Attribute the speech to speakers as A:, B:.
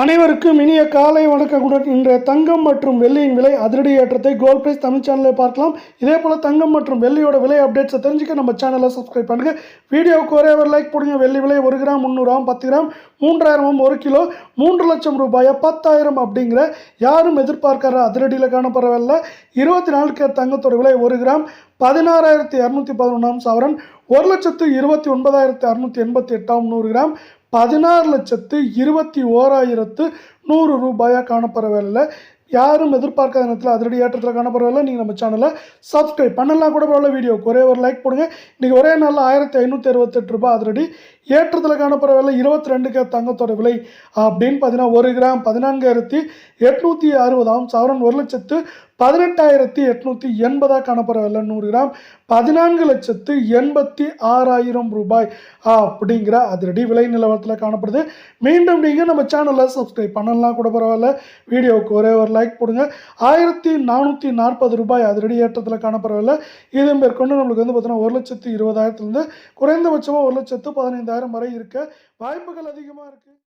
A: அனைவருக்கும் இனிய காலை வணக்கத்துடன் இன்றைய தங்கம் மற்றும் வெள்ளியின் விலை அதிரடி ஏற்றத்தை கோல்ட் பிரைஸ் தமிழ் சேனலில் பார்க்கலாம். இதே போல் தங்கம் மற்றும் வெள்ளியோட விலை அப்டேட்ஸை தெரிஞ்சுக்க நம்ம சேனலை சப்ஸ்கிரைப் பண்ணுங்கள். வீடியோவுக்கு ஒரே ஒரு லைக் போடுங்க. வெள்ளி விலை 1 கிராம் 300, 10 கிராம் 3000, 1 கிலோ 3 லட்சம் ரூபாய் 10,000 அப்படிங்கிற யாரும் எதிர்பார்க்காத அதிரடியில் காணப்படவில்லை. 24 கேரட் தங்கத்தோட விலை 1 கிராம் 16,211 சவரன் 1,29,688 100 கிராம் 16,21,100 ரூபாயாக காணப்படவில்லை. யாரும் எதிர்பார்க்காத நேரத்தில் அதிரடி ஏற்றத்தில் காணப்படவில்லை. நீங்கள் நம்ம சேனலை சப்ஸ்கிரைப் பண்ணலாம் கூட பரவாயில்ல. வீடியோக்கு ஒரே ஒரு லைக் போடுங்க. இன்றைக்கி ஒரே நாளில் 1,568 ரூபாய் அதிரடி ஏற்றத்தில் காணப்படவில்லை. 22 கேரட் தங்கத்தோட விலை அப்படின்னு பார்த்தீங்கன்னா 1 கிராம் 14,860 சவரன் 1,18,880 காணப்படவில்லை. 100 கிராம் 14,86,000 ரூபாய் அப்படிங்கிற அதிரடி விலை நிலவரத்தில் காணப்படுது. மீண்டும் நீங்கள் நம்ம சேனலை சப்ஸ்கிரைப் பண்ணலாம் கூட பரவாயில்ல. வீடியோவுக்கு ஒரே ஒரு லைக் போடுங்க. 1,440 ரூபாய் அதிரடி ஏற்றத்தில் காணப்படவில்லை. இது மேற்கொண்டு நம்மளுக்கு வந்து பார்த்தீங்கன்னா 1,20,000 குறைந்தபட்சமாக 1,15,000 வரை இருக்க வாய்ப்புகள் அதிகமாக இருக்குது.